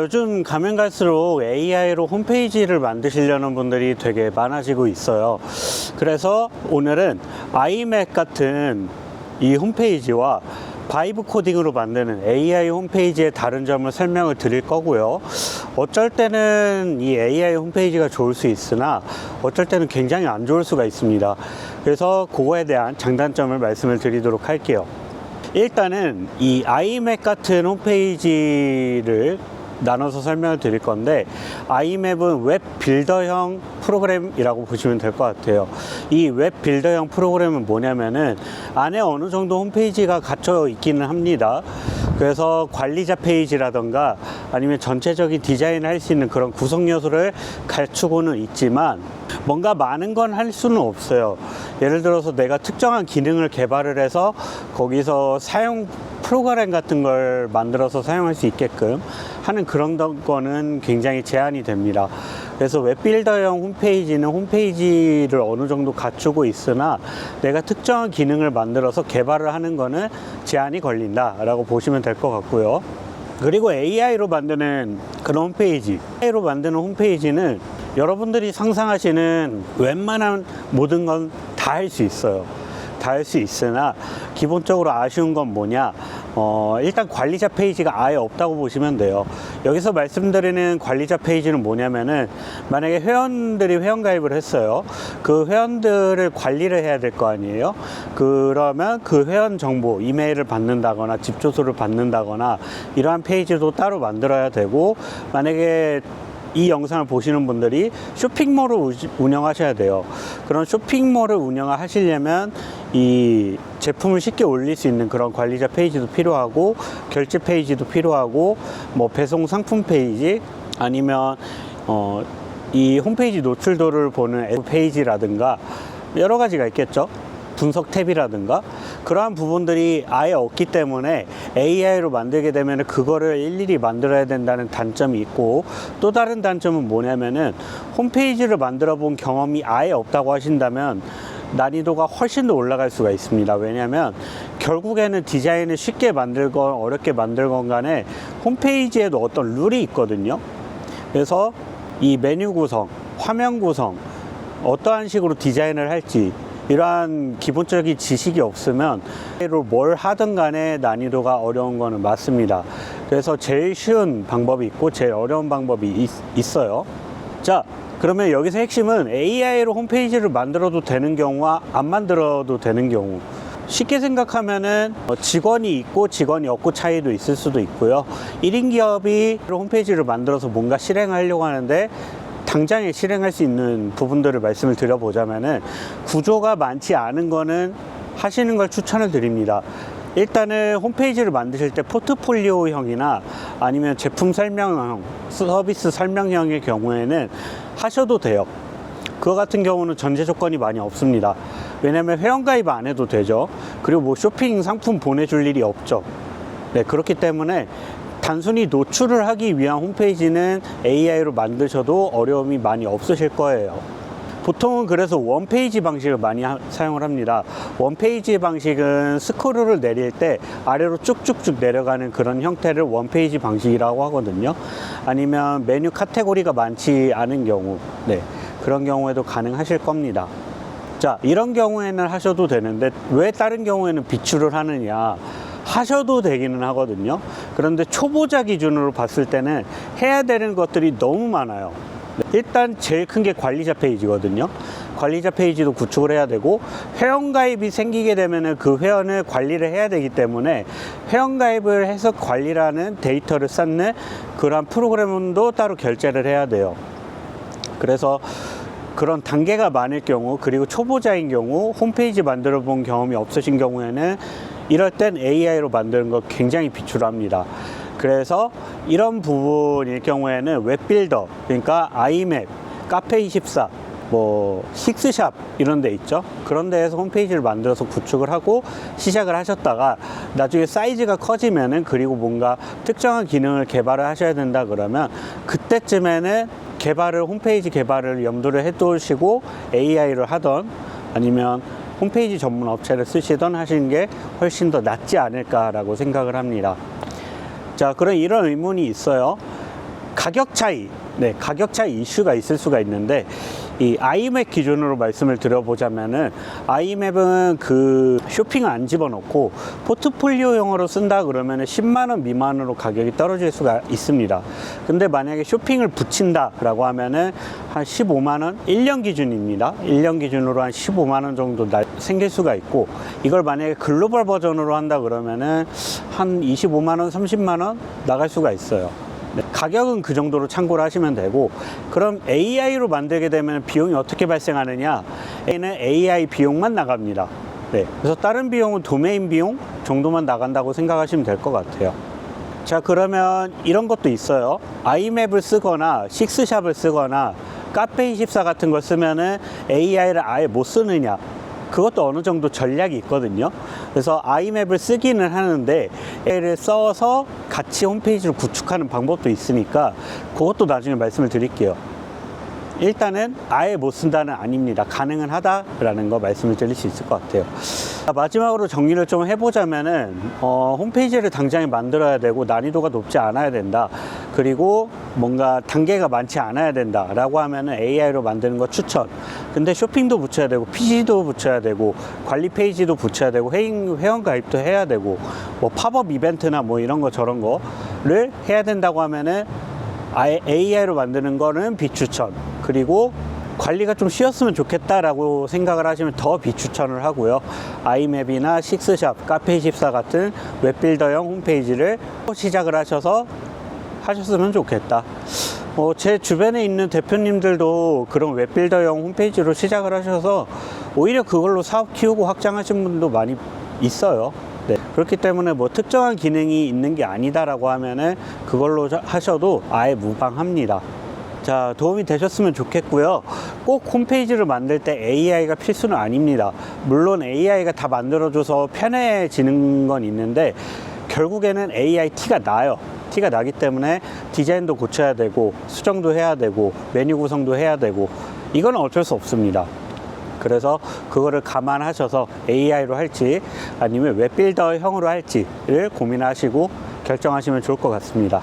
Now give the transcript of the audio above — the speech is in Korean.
요즘 가면 갈수록 AI로 홈페이지를 만드시려는 분들이 되게 많아지고 있어요. 그래서 오늘은 아이맥 같은 이 홈페이지와 바이브 코딩으로 만드는 AI 홈페이지의 다른 점을 설명을 드릴 거고요. 어쩔 때는 이 AI 홈페이지가 좋을 수 있으나 어쩔 때는 굉장히 안 좋을 수가 있습니다. 그래서 그거에 대한 장단점을 말씀을 드리도록 할게요. 일단은 이 아이맥 같은 홈페이지를 나눠서 설명을 드릴 건데, 아이맵은 웹 빌더형 프로그램이라고 보시면 될 것 같아요. 이 웹 빌더형 프로그램은 뭐냐면은 안에 어느 정도 홈페이지가 갇혀 있기는 합니다. 그래서 관리자 페이지라던가 아니면 전체적인 디자인을 할 수 있는 그런 구성 요소를 갖추고는 있지만 뭔가 많은 건 할 수는 없어요. 예를 들어서 내가 특정한 기능을 개발을 해서 거기서 사용 프로그램 같은 걸 만들어서 사용할 수 있게끔 하는 그런 거는 굉장히 제한이 됩니다. 그래서 웹빌더형 홈페이지는 홈페이지를 어느 정도 갖추고 있으나 내가 특정한 기능을 만들어서 개발을 하는 거는 제한이 걸린다 라고 보시면 될 것 같고요. 그리고 AI로 만드는 그런 홈페이지, AI로 만드는 홈페이지는 여러분들이 상상하시는 웬만한 모든 건 다 할 수 있어요. 다 할 수 있으나 기본적으로 아쉬운 건 뭐냐, 일단 관리자 페이지가 아예 없다고 보시면 돼요. 여기서 말씀드리는 관리자 페이지는 뭐냐면은, 만약에 회원들이 회원가입을 했어요. 그 회원들을 관리를 해야 될 거 아니에요. 그러면 그 회원 정보, 이메일을 받는다거나 집 주소를 받는다거나 이러한 페이지도 따로 만들어야 되고, 만약에 이 영상을 보시는 분들이 쇼핑몰을 운영하셔야 돼요. 그런 쇼핑몰을 운영하시려면 이 제품을 쉽게 올릴 수 있는 그런 관리자 페이지도 필요하고, 결제 페이지도 필요하고, 뭐 배송 상품 페이지, 아니면 이 홈페이지 노출도를 보는 페이지라든가 여러 가지가 있겠죠. 분석 탭이라든가 그러한 부분들이 아예 없기 때문에 AI로 만들게 되면 그거를 일일이 만들어야 된다는 단점이 있고, 또 다른 단점은 뭐냐면은 홈페이지를 만들어 본 경험이 아예 없다고 하신다면 난이도가 훨씬 더 올라갈 수가 있습니다. 왜냐하면 결국에는 디자인을 쉽게 만들건 어렵게 만들건 간에 홈페이지에도 어떤 룰이 있거든요. 그래서 이 메뉴 구성, 화면 구성, 어떠한 식으로 디자인을 할지 이러한 기본적인 지식이 없으면 뭘 하든 간에 난이도가 어려운 거는 맞습니다. 그래서 제일 쉬운 방법이 있고 제일 어려운 방법이 있어요. 자, 그러면 여기서 핵심은 AI로 홈페이지를 만들어도 되는 경우와 안 만들어도 되는 경우. 쉽게 생각하면은 직원이 있고 직원이 없고 차이도 있을 수도 있고요. 1인 기업이 홈페이지를 만들어서 뭔가 실행하려고 하는데 당장에 실행할 수 있는 부분들을 말씀을 드려보자면은, 구조가 많지 않은 거는 하시는 걸 추천을 드립니다. 일단은 홈페이지를 만드실 때 포트폴리오형이나 아니면 제품 설명형, 서비스 설명형의 경우에는 하셔도 돼요. 그거 같은 경우는 전제 조건이 많이 없습니다. 왜냐면 회원가입 안 해도 되죠. 그리고 뭐 쇼핑 상품 보내줄 일이 없죠. 네, 그렇기 때문에 단순히 노출을 하기 위한 홈페이지는 AI로 만드셔도 어려움이 많이 없으실 거예요. 보통은 그래서 원페이지 방식을 많이 사용을 합니다. 원페이지 방식은 스크롤을 내릴 때 아래로 쭉쭉쭉 내려가는 그런 형태를 원페이지 방식이라고 하거든요. 아니면 메뉴 카테고리가 많지 않은 경우, 네, 그런 경우에도 가능하실 겁니다. 자, 이런 경우에는 하셔도 되는데 왜 다른 경우에는 비추를 하느냐, 하셔도 되기는 하거든요. 그런데 초보자 기준으로 봤을 때는 해야 되는 것들이 너무 많아요. 일단 제일 큰 게 관리자 페이지거든요. 관리자 페이지도 구축을 해야 되고, 회원가입이 생기게 되면 그 회원을 관리를 해야 되기 때문에 회원가입을 해서 관리라는 데이터를 쌓는 그러한 프로그램도 따로 결제를 해야 돼요. 그래서 그런 단계가 많을 경우, 그리고 초보자인 경우, 홈페이지 만들어 본 경험이 없으신 경우에는 이럴 땐 AI로 만드는 거 굉장히 비추합니다. 그래서 이런 부분일 경우에는 웹빌더, 그러니까 아이맵, 카페24, 뭐 식스샵 이런 데 있죠. 그런 데에서 홈페이지를 만들어서 구축을 하고 시작을 하셨다가 나중에 사이즈가 커지면은, 그리고 뭔가 특정한 기능을 개발을 하셔야 된다 그러면 그때쯤에는 홈페이지 개발을 염두를 해 두시고 AI를 하던 아니면 홈페이지 전문 업체를 쓰시던 하시는 게 훨씬 더 낫지 않을까라고 생각을 합니다. 자, 그럼 이런 의문이 있어요. 가격 차이, 가격 차이 이슈가 있을 수가 있는데, 이 아이맵 기준으로 말씀을 드려보자면은, 아이맵은 그 쇼핑을 안 집어넣고 포트폴리오용으로 쓴다 그러면은 10만원 미만으로 가격이 떨어질 수가 있습니다. 근데 만약에 쇼핑을 붙인다 라고 하면은 한 15만원, 1년 기준입니다. 1년 기준으로 한 15만원 정도 생길 수가 있고, 이걸 만약에 글로벌 버전으로 한다 그러면은 한 25만원, 30만원 나갈 수가 있어요. 가격은 그 정도로 참고를 하시면 되고, 그럼 AI로 만들게 되면 비용이 어떻게 발생하느냐? A는 AI 비용만 나갑니다. 그래서 다른 비용은 도메인 비용 정도만 나간다고 생각하시면 될 것 같아요. 자, 그러면 이런 것도 있어요. 아이맵을 쓰거나 식스샵을 쓰거나 카페24 같은 걸 쓰면은 AI를 아예 못 쓰느냐? 그것도 어느 정도 전략이 있거든요. 그래서 아이맵을 쓰기는 하는데 AI를 써서 같이 홈페이지를 구축하는 방법도 있으니까 그것도 나중에 말씀을 드릴게요. 일단은 아예 못 쓴다는 아닙니다. 가능은 하다라는 거 말씀을 드릴 수 있을 것 같아요. 마지막으로 정리를 좀 해보자면은 홈페이지를 당장에 만들어야 되고 난이도가 높지 않아야 된다. 그리고 뭔가 단계가 많지 않아야 된다 라고 하면은 AI로 만드는 거 추천. 근데 쇼핑도 붙여야 되고 PC도 붙여야 되고 관리 페이지도 붙여야 되고 회원 가입도 해야 되고 뭐 팝업 이벤트나 뭐 이런 거 저런 거를 해야 된다고 하면은 아예 AI로 만드는 거는 비추천. 그리고 관리가 좀 쉬웠으면 좋겠다라고 생각을 하시면 더 비추천을 하고요. 아이맵이나 식스샵, 카페24 같은 웹빌더형 홈페이지를 시작을 하셨으면 좋겠다. 제 주변에 있는 대표님들도 그런 웹빌더형 홈페이지로 시작을 하셔서 오히려 그걸로 사업 키우고 확장하신 분도 많이 있어요. 그렇기 때문에 뭐 특정한 기능이 있는 게 아니다라고 하면은 그걸로 하셔도 아예 무방합니다. 자, 도움이 되셨으면 좋겠고요. 꼭 홈페이지를 만들 때 AI가 필수는 아닙니다. 물론 AI가 다 만들어줘서 편해지는 건 있는데 결국에는 AI 티가 나요. 티가 나기 때문에 디자인도 고쳐야 되고 수정도 해야 되고 메뉴 구성도 해야 되고 이건 어쩔 수 없습니다. 그래서 그거를 감안하셔서 AI로 할지 아니면 웹빌더형으로 할지를 고민하시고 결정하시면 좋을 것 같습니다.